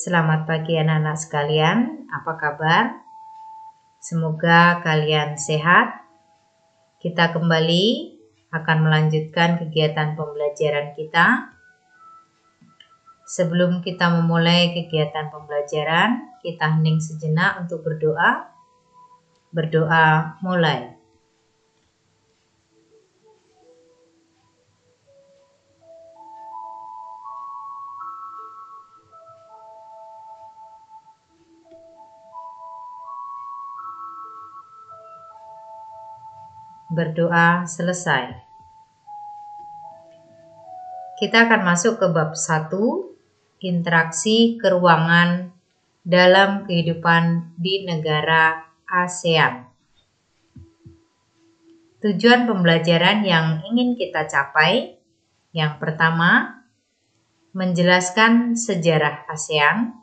Selamat pagi anak-anak sekalian, apa kabar? Semoga kalian sehat. Kita kembali akan melanjutkan kegiatan pembelajaran kita. Sebelum kita memulai kegiatan pembelajaran, kita hening sejenak untuk berdoa. Berdoa mulai. Berdoa selesai. Kita akan masuk ke bab 1, interaksi keruangan dalam kehidupan di negara ASEAN. Tujuan pembelajaran yang ingin kita capai, yang pertama, menjelaskan sejarah ASEAN.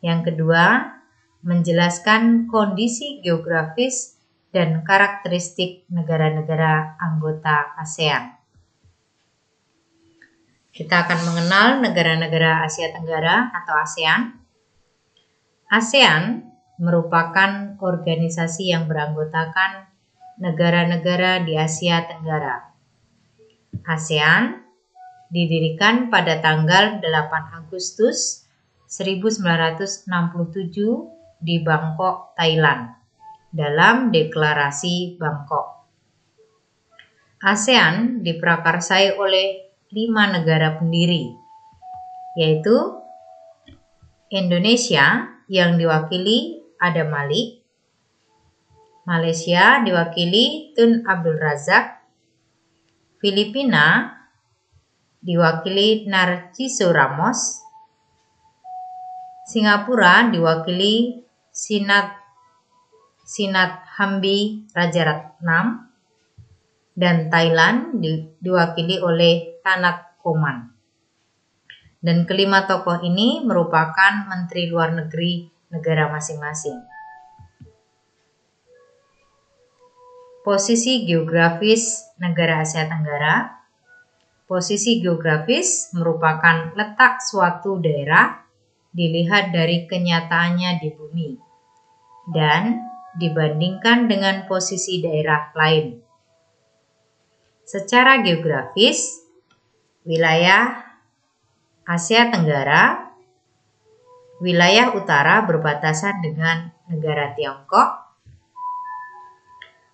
Yang kedua, menjelaskan kondisi geografis dan karakteristik negara-negara anggota ASEAN. Kita akan mengenal negara-negara Asia Tenggara atau ASEAN. ASEAN merupakan organisasi yang beranggotakan negara-negara di Asia Tenggara. ASEAN didirikan pada tanggal 8 Agustus 1967 di Bangkok, Thailand, dalam Deklarasi Bangkok. ASEAN diprakarsai oleh 5 negara pendiri, yaitu Indonesia yang diwakili Adam Malik, Malaysia diwakili Tun Abdul Razak, Filipina diwakili Narciso Ramos, Singapura diwakili Sinnathamby Rajaratnam, dan Thailand diwakili oleh Thanat Khoman. Dan kelima tokoh ini merupakan menteri luar negeri negara masing-masing. Posisi geografis negara Asia Tenggara. Posisi geografis merupakan letak suatu daerah dilihat dari kenyataannya di bumi dan dibandingkan dengan posisi daerah lain. Secara geografis, wilayah Asia Tenggara, wilayah utara berbatasan dengan negara Tiongkok,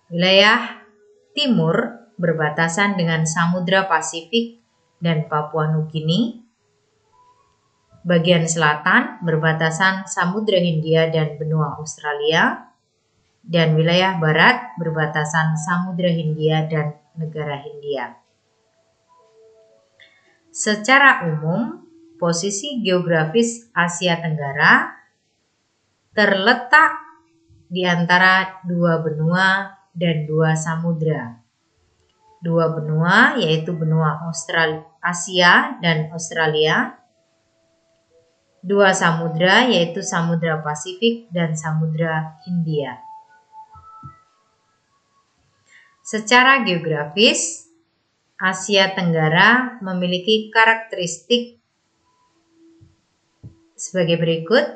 wilayah timur berbatasan dengan Samudra Pasifik dan Papua Nugini, bagian selatan berbatasan Samudra Hindia dan benua Australia, dan wilayah barat berbatasan Samudra Hindia dan negara Hindia. Secara umum, posisi geografis Asia Tenggara terletak di antara 2 benua dan 2 samudra. 2 benua yaitu benua Asia dan Australia. 2 samudra yaitu Samudra Pasifik dan Samudra Hindia. Secara geografis, Asia Tenggara memiliki karakteristik sebagai berikut.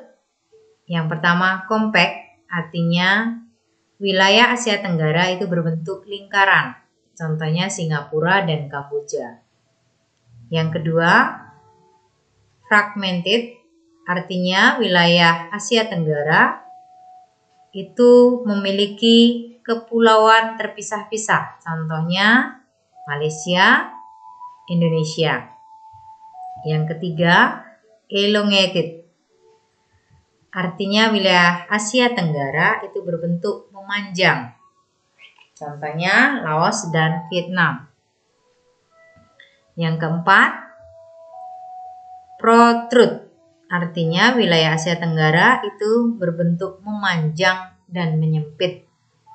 Yang pertama, kompak, artinya wilayah Asia Tenggara itu berbentuk lingkaran, contohnya Singapura dan Kamboja. Yang kedua, fragmented, artinya wilayah Asia Tenggara itu memiliki kepulauan terpisah-pisah, contohnya Malaysia, Indonesia. Yang ketiga, elongated, artinya wilayah Asia Tenggara itu berbentuk memanjang, contohnya Laos dan Vietnam. Yang keempat, protrude, artinya wilayah Asia Tenggara itu berbentuk memanjang dan menyempit,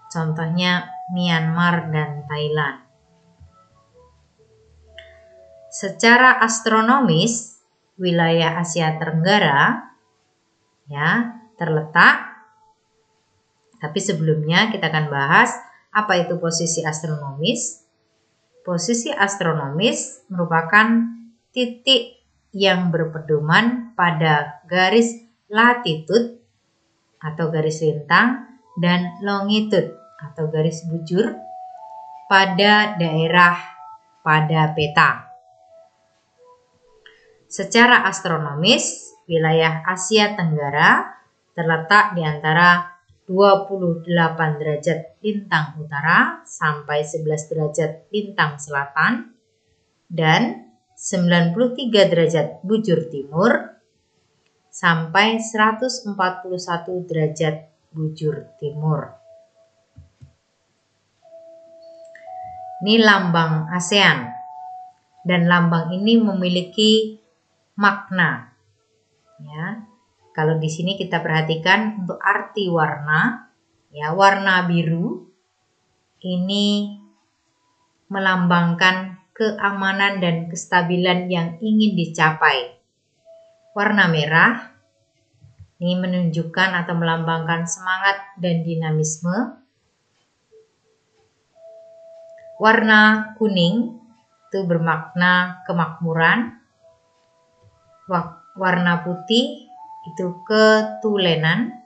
contohnya Myanmar dan Thailand. Secara astronomis, wilayah Asia Tenggara terletak, tapi sebelumnya kita akan bahas apa itu posisi astronomis. Posisi astronomis merupakan titik yang berpedoman pada garis latitud atau garis lintang dan longitud atau garis bujur pada daerah pada peta. Secara astronomis, wilayah Asia Tenggara terletak di antara 28 derajat lintang utara sampai 11 derajat lintang selatan dan 93 derajat bujur timur sampai 141 derajat bujur timur. Ini lambang ASEAN, dan lambang ini memiliki makna. Ya, kalau di sini kita perhatikan untuk arti warna, ya, warna biru ini melambangkan keamanan dan kestabilan yang ingin dicapai. Warna merah ini menunjukkan atau melambangkan semangat dan dinamisme. Warna kuning itu bermakna kemakmuran. Warna putih itu ketulenan,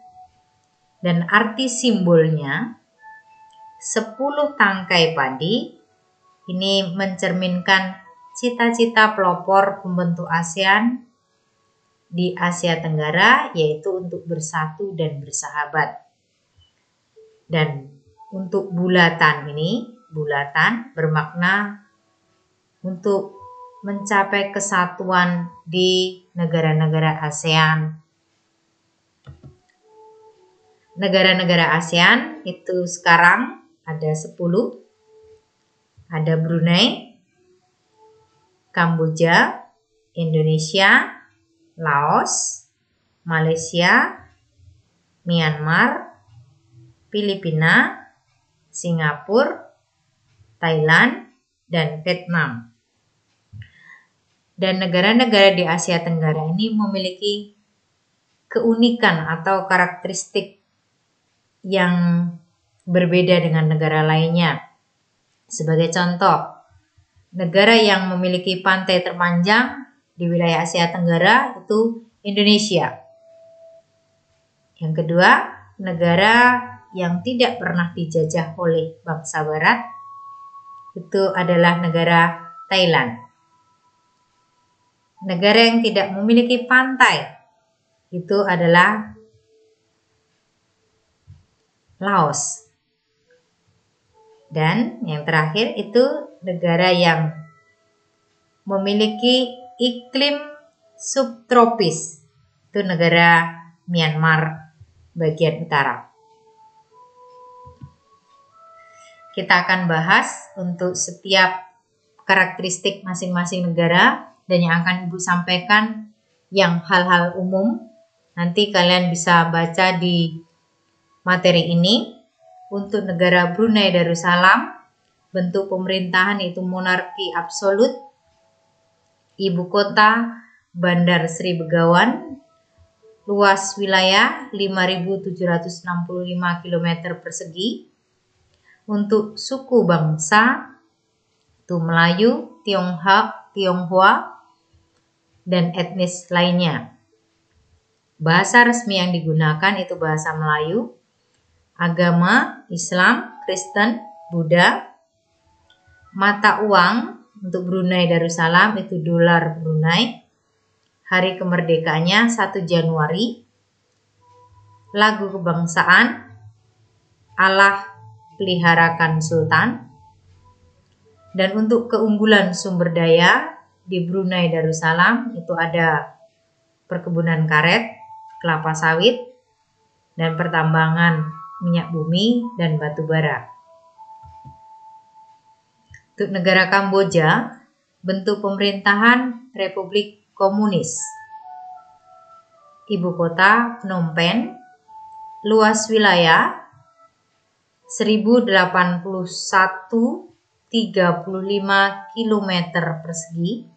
dan arti simbolnya 10 tangkai padi ini mencerminkan cita-cita pelopor pembentuk ASEAN di Asia Tenggara, yaitu untuk bersatu dan bersahabat. Dan untuk bulatan ini, bulatan bermakna untuk mencapai kesatuan di negara-negara ASEAN. Negara-negara ASEAN itu sekarang ada 10. Ada Brunei, Kamboja, Indonesia, Laos, Malaysia, Myanmar, Filipina, Singapura, Thailand, dan Vietnam. Dan negara-negara di Asia Tenggara ini memiliki keunikan atau karakteristik yang berbeda dengan negara lainnya. Sebagai contoh, negara yang memiliki pantai terpanjang di wilayah Asia Tenggara itu Indonesia. Yang kedua, negara yang tidak pernah dijajah oleh bangsa Barat itu adalah negara Thailand. Negara yang tidak memiliki pantai itu adalah Laos. Dan yang terakhir itu negara yang memiliki iklim subtropis, itu negara Myanmar bagian utara. Kita akan bahas untuk setiap karakteristik masing-masing negara, dan yang akan Ibu sampaikan yang hal-hal umum. Nanti kalian bisa baca di materi ini. Untuk negara Brunei Darussalam, bentuk pemerintahan itu monarki absolut. Ibu kota Bandar Sri Begawan. Luas wilayah 5.765 km persegi. Untuk suku bangsa itu Melayu, Tionghoa, dan etnis lainnya. Bahasa resmi yang digunakan itu bahasa Melayu. Agama Islam, Kristen, Buddha. Mata uang untuk Brunei Darussalam itu dolar Brunei. Hari kemerdekaannya 1 Januari. Lagu kebangsaan Allah peliharakan Sultan. Dan untuk keunggulan sumber daya di Brunei Darussalam itu ada perkebunan karet, kelapa sawit, dan pertambangan minyak bumi dan batu bara. Untuk negara Kamboja, bentuk pemerintahan Republik Komunis. Ibu kota Phnom Penh. Luas wilayah 1081,35 km persegi.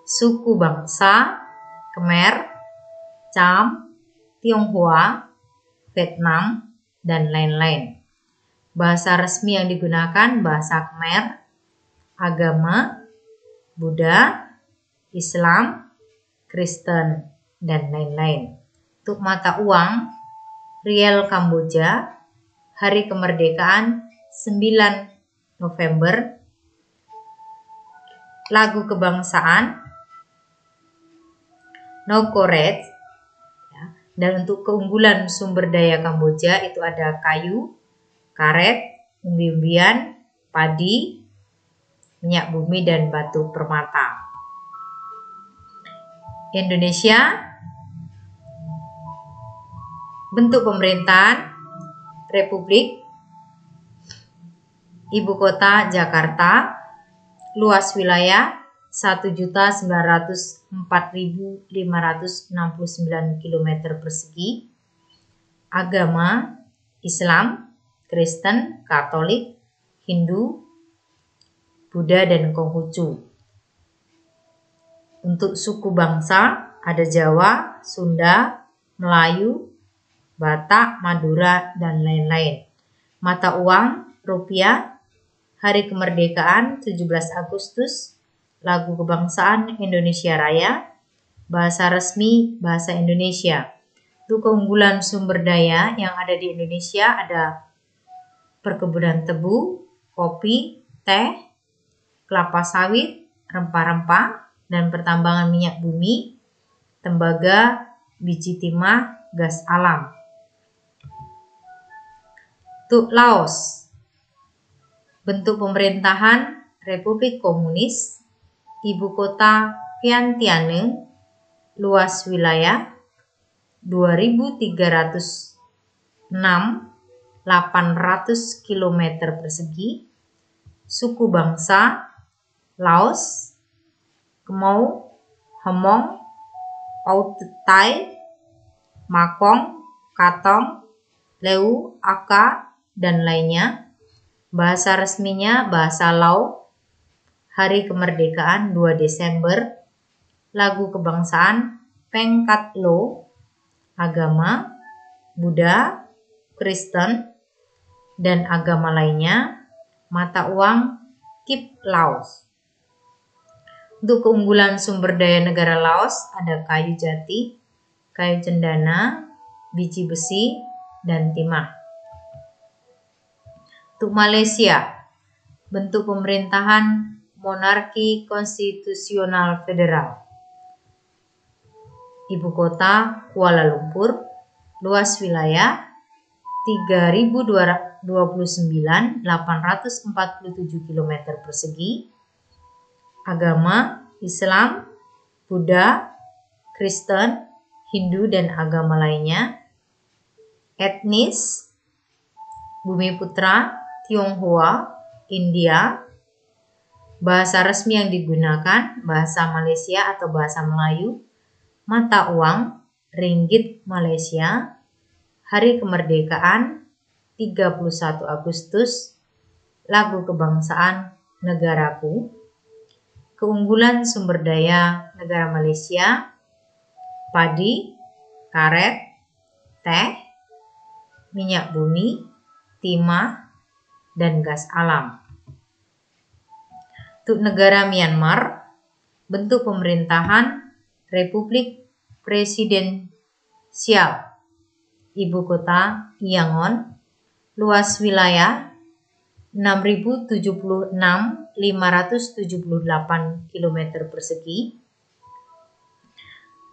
Suku bangsa Khmer, Cham, Tionghoa, Vietnam, dan lain-lain. Bahasa resmi yang digunakan bahasa Khmer. Agama Buddha, Islam, Kristen, dan lain-lain. Untuk mata uang, riel Kamboja, hari kemerdekaan 9 November, lagu kebangsaan Nokoret, ya. Dan untuk keunggulan sumber daya Kamboja itu ada kayu, karet, umbi-umbian, padi, minyak bumi, dan batu permata. Indonesia, bentuk pemerintahan Republik, ibu kota Jakarta, luas wilayah 1.904.569 km persegi, agama Islam, Kristen, Katolik, Hindu, Buddha, dan Konghucu. Untuk suku bangsa ada Jawa, Sunda, Melayu, Batak, Madura, dan lain-lain. Mata uang rupiah, hari kemerdekaan 17 Agustus, lagu kebangsaan Indonesia Raya, bahasa resmi bahasa Indonesia. Untuk keunggulan sumber daya yang ada di Indonesia ada perkebunan tebu, kopi, teh, kelapa sawit, rempah-rempah, dan pertambangan minyak bumi, tembaga, biji timah, gas alam. Untuk Laos, bentuk pemerintahan Republik Komunis, ibu kota Vientiane, luas wilayah 2.306.800 km persegi, suku bangsa Laos, Khmer, Hmong, Thai, Makong, Katong, Leu, Aka, dan lainnya. Bahasa resminya bahasa Lao, hari kemerdekaan 2 Desember, lagu kebangsaan Pengkat Lo, agama Buddha, Kristen, dan agama lainnya. Mata uang Kip Laos. Untuk keunggulan sumber daya negara Laos ada kayu jati, kayu cendana, biji besi, dan timah. Untuk Malaysia, bentuk pemerintahan monarki konstitusional federal. Ibu kota Kuala Lumpur, luas wilayah 3.229.847 km persegi, agama Islam, Buddha, Kristen, Hindu, dan agama lainnya. Etnis Bumiputra, Tionghoa, India. Bahasa resmi yang digunakan bahasa Malaysia atau bahasa Melayu. Mata uang ringgit Malaysia. Hari kemerdekaan 31 Agustus. Lagu kebangsaan negaraku. Keunggulan sumber daya negara Malaysia: padi, karet, teh, minyak bumi, timah, dan gas alam. Untuk negara Myanmar, bentuk pemerintahan Republik Presidensial, ibu kota Yangon, luas wilayah 6.076.578 km persegi.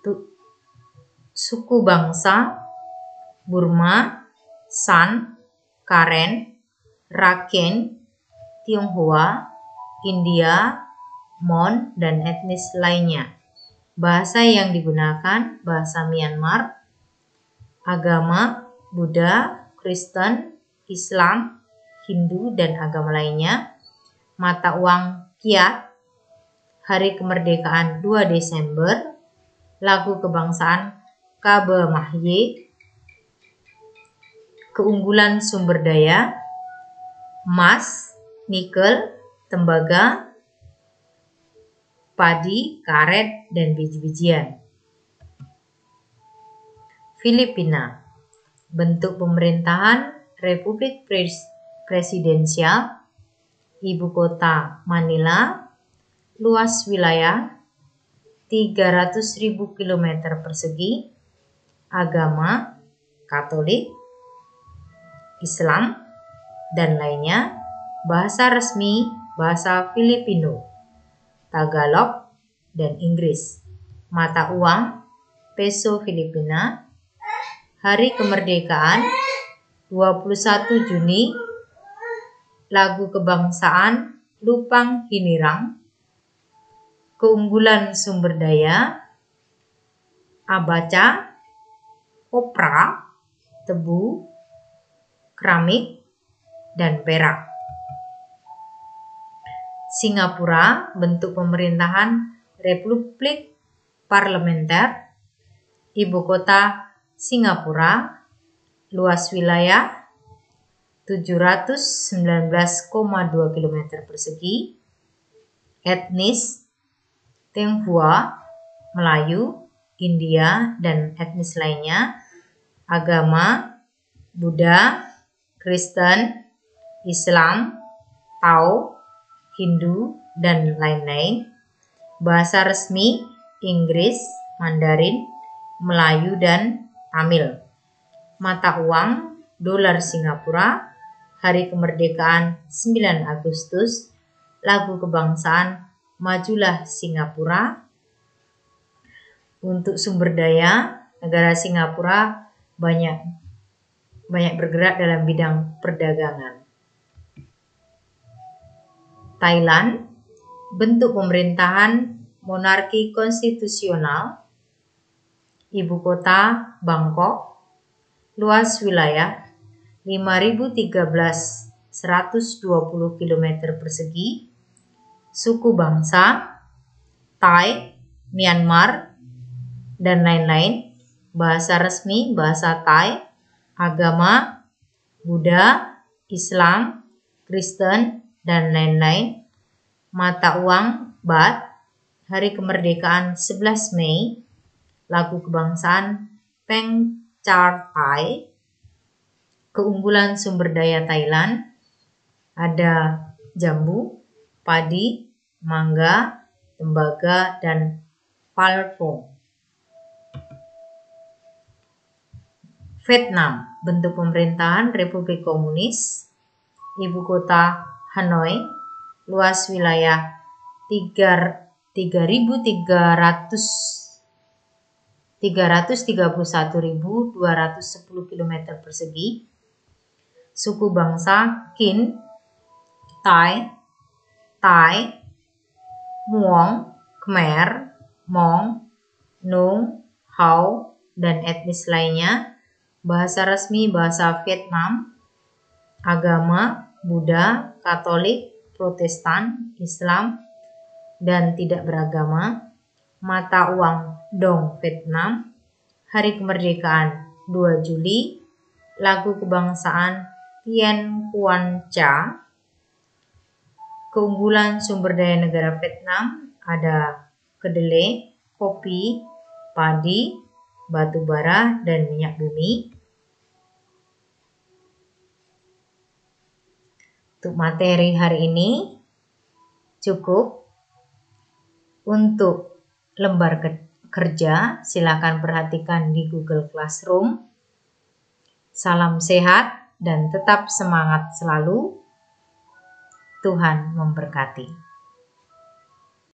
Untuk suku bangsa Burma, San, Karen, Rakhine, Tionghoa, India, Mon, dan etnis lainnya. Bahasa yang digunakan bahasa Myanmar, agama Buddha, Kristen, Islam, Hindu, dan agama lainnya. Mata uang Kyat, hari kemerdekaan 2 Desember, lagu kebangsaan Kabe Mahye. Keunggulan sumber daya: emas, nikel, tembaga, padi, karet, dan biji-bijian. Filipina, bentuk pemerintahan Republik Presidensial, ibu kota Manila, luas wilayah 300.000 km persegi, agama Katolik, Islam, dan lainnya. Bahasa resmi bahasa Filipino, Tagalog, dan Inggris. Mata uang peso Filipina. Hari kemerdekaan 21 Juni. Lagu kebangsaan Lupang Hinirang. Keunggulan sumber daya abaca, kopra, tebu, keramik, dan perak. Singapura, bentuk pemerintahan Republik Parlementer. Ibu kota Singapura, luas wilayah 719,2 km persegi. Etnis Tionghoa, Melayu, India, dan etnis lainnya. Agama Buddha, Kristen, Islam, Tao, Hindu, dan lain-lain. Bahasa resmi Inggris, Mandarin, Melayu, dan Tamil. Mata uang dolar Singapura. Hari kemerdekaan 9 Agustus. Lagu kebangsaan Majulah Singapura. Untuk sumber daya, negara Singapura banyak bergerak dalam bidang perdagangan. Thailand, bentuk pemerintahan monarki konstitusional. Ibu kota Bangkok, luas wilayah 5.013,120 km persegi. Suku bangsa Thai, Myanmar, dan lain-lain. Bahasa resmi bahasa Thai. Agama Buddha, Islam, Kristen, dan lain-lain. Mata uang baht. Hari kemerdekaan 11 Mei. Lagu kebangsaan Peng Char Thai. Keunggulan sumber daya Thailand ada jambu, padi, mangga, tembaga, dan palpong. Vietnam, bentuk pemerintahan Republik Komunis. Ibu kota Hanoi, luas wilayah 331.210 km persegi. Suku bangsa Kin, Thai, Muong, Khmer, Mong, Nung, Hau, dan etnis lainnya. Bahasa resmi bahasa Vietnam. Agama Buddha, Katolik, Protestan, Islam, dan tidak beragama. Mata uang Dong Vietnam. Hari kemerdekaan 2 Juli. Lagu kebangsaan Tien Quan Cha. Keunggulan sumber daya negara Vietnam ada kedelai, kopi, padi, batu bara, dan minyak bumi. Untuk materi hari ini cukup. Untuk lembar kerja silakan perhatikan di Google Classroom. Salam sehat dan tetap semangat selalu. Tuhan memberkati.